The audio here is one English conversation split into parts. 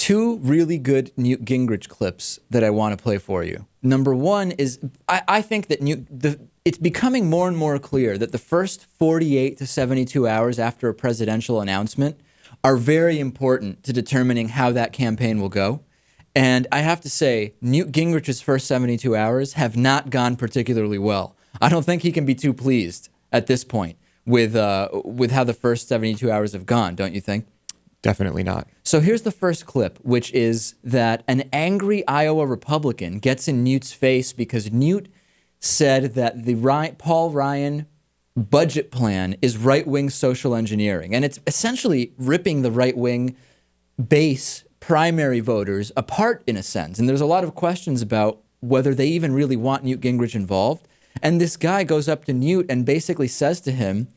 two really good Newt Gingrich clips that I want to play for you. Number one is I think that it's becoming more and more clear that the first 48 to 72 hours after a presidential announcement are very important to determining how that campaign will go. And I have to say, Newt Gingrich's first 72 hours have not gone particularly well. I don't think he can be too pleased at this point with how the first 72 hours have gone, don't you think? Definitely not. So here's the first clip, which is that an angry Iowa Republican gets in Newt's face because Newt said that the Paul Ryan budget plan is right-wing social engineering. And it's essentially ripping the right-wing base primary voters apart in a sense. And there's a lot of questions about whether they even really want Newt Gingrich involved. And this guy goes up to Newt and basically says to him,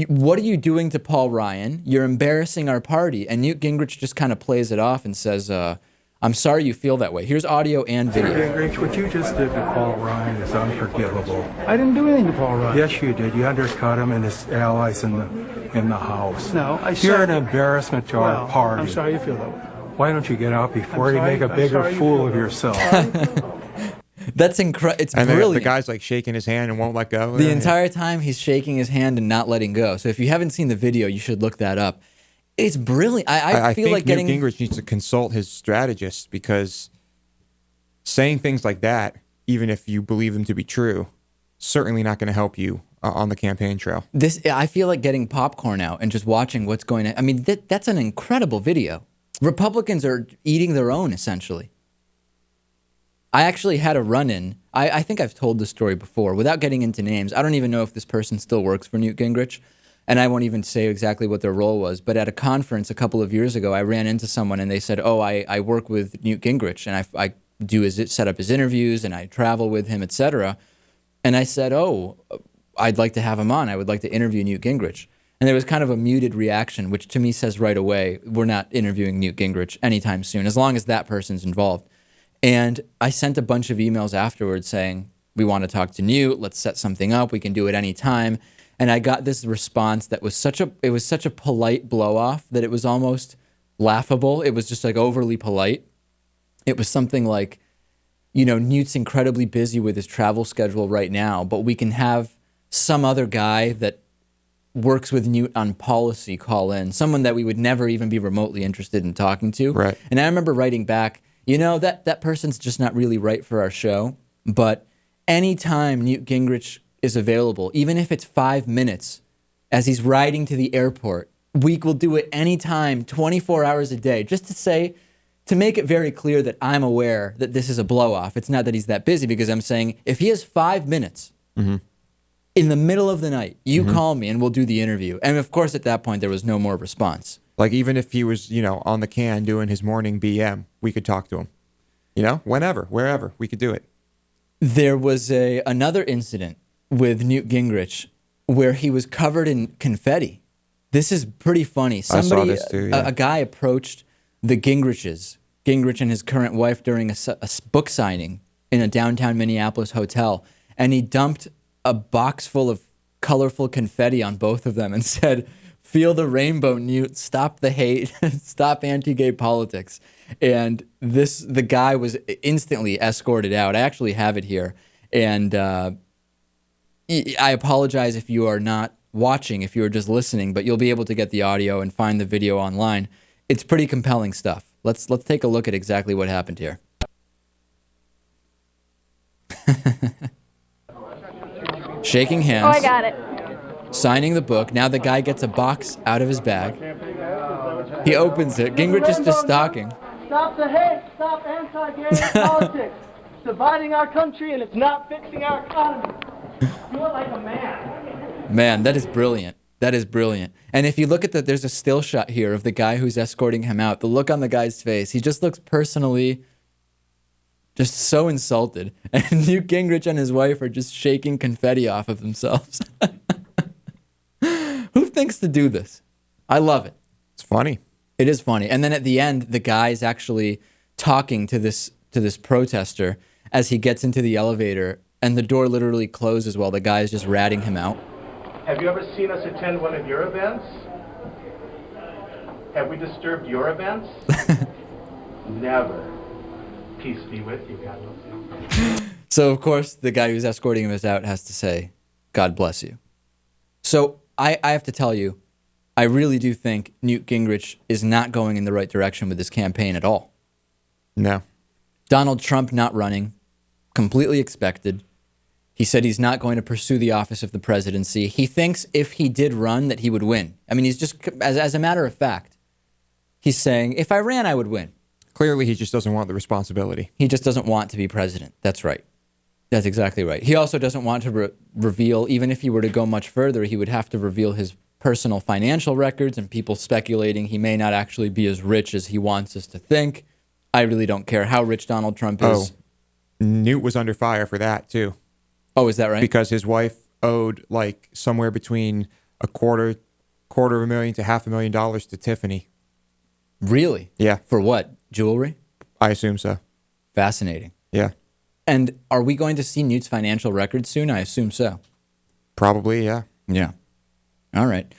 what are you doing to Paul Ryan? You're embarrassing our party. And Newt Gingrich just kind of plays it off and says, I'm sorry you feel that way. Here's audio and video. Mr. Gingrich, what you just did to Paul Ryan is unforgivable. I didn't do anything to Paul Ryan. Yes, you did. You undercut him and his allies in the House. No, I said... You're an embarrassment to our party. I'm sorry you feel that way. Why don't you get out before you make a bigger fool of yourself? That's incredible. It's and brilliant. The guy's like shaking his hand and won't let go. The entire time he's shaking his hand and not letting go. So if you haven't seen the video, you should look that up. It's brilliant. I feel think like getting... Newt Gingrich needs to consult his strategist, because saying things like that, even if you believe them to be true, certainly not going to help you on the campaign trail. I feel like getting popcorn out and just watching what's going on. I mean, that's an incredible video. Republicans are eating their own, essentially. I actually had a run-in. I think I've told this story before. Without getting into names, I don't even know if this person still works for Newt Gingrich, and I won't even say exactly what their role was. But at a conference a couple of years ago, I ran into someone, and they said, oh, I work with Newt Gingrich, and I set up his interviews, and I travel with him, etc. And I said, oh, I'd like to have him on. I would like to interview Newt Gingrich. And there was kind of a muted reaction, which to me says right away, we're not interviewing Newt Gingrich anytime soon, as long as that person's involved. And I sent a bunch of emails afterwards saying, we want to talk to Newt, let's set something up, we can do it anytime. And I got this response that was such a polite blow-off that it was almost laughable. It was just like overly polite. It was something like, you know, Newt's incredibly busy with his travel schedule right now, but we can have some other guy that works with Newt on policy call in, someone that we would never even be remotely interested in talking to. Right. And I remember writing back, you know, that person's just not really right for our show, but anytime Newt Gingrich is available, even if it's 5 minutes as he's riding to the airport, we will do it anytime, 24 hours a day, just to make it very clear that I'm aware that this is a blow-off. It's not that he's that busy, because I'm saying if he has 5 minutes in the middle of the night, you call me and we'll do the interview. And of course, at that point, there was no more response. Like, even if he was, you know, on the can doing his morning BM, we could talk to him. You know, whenever, wherever, we could do it. There was another incident with Newt Gingrich where he was covered in confetti. This is pretty funny. I saw this too, yeah. A guy approached the Gingriches, Gingrich and his current wife, during a book signing in a downtown Minneapolis hotel, and he dumped a box full of colorful confetti on both of them and said, "Feel the rainbow, Newt. Stop the hate. Stop anti-gay politics." And the guy was instantly escorted out. I actually have it here. And I apologize if you are not watching, if you are just listening, but you'll be able to get the audio and find the video online. It's pretty compelling stuff. Let's take a look at exactly what happened here. Shaking hands. Oh, I got it. Signing the book. Now the guy gets a box out of his bag. He opens it. Gingrich is just stalking. Stop the hate. Stop anti-gay politics. It's dividing our country and it's not fixing our economy. Do it like a man. Man, that is brilliant. That is brilliant. And if you look at there's a still shot here of the guy who's escorting him out. The look on the guy's face, he just looks personally just so insulted. And Newt Gingrich and his wife are just shaking confetti off of themselves. Who thinks to do this? I love it. It's funny. It is funny. And then at the end, the guy's actually talking to this protester as he gets into the elevator, and the door literally closes while the guy is just ratting him out. Have you ever seen us attend one of your events? Have we disturbed your events? Never. Peace be with you, God bless you. So, of course, the guy who's escorting him out has to say, God bless you. So I have to tell you, I really do think Newt Gingrich is not going in the right direction with this campaign at all. No. Donald Trump not running, completely expected. He said he's not going to pursue the office of the presidency. He thinks if he did run that he would win. I mean, he's just, as a matter of fact, he's saying, if I ran, I would win. Clearly, he just doesn't want the responsibility. He just doesn't want to be president. That's right. That's exactly right. He also doesn't want to reveal, even if he were to go much further, he would have to reveal his personal financial records, and people speculating he may not actually be as rich as he wants us to think. I really don't care how rich Donald Trump is. Oh, Newt was under fire for that, too. Oh, is that right? Because his wife owed like somewhere between a quarter of $1,000,000 to $500,000 to Tiffany. Really? Yeah. For what? Jewelry? I assume so. Fascinating. Yeah. And are we going to see Newt's financial records soon? I assume so. Probably, yeah. Yeah. All right.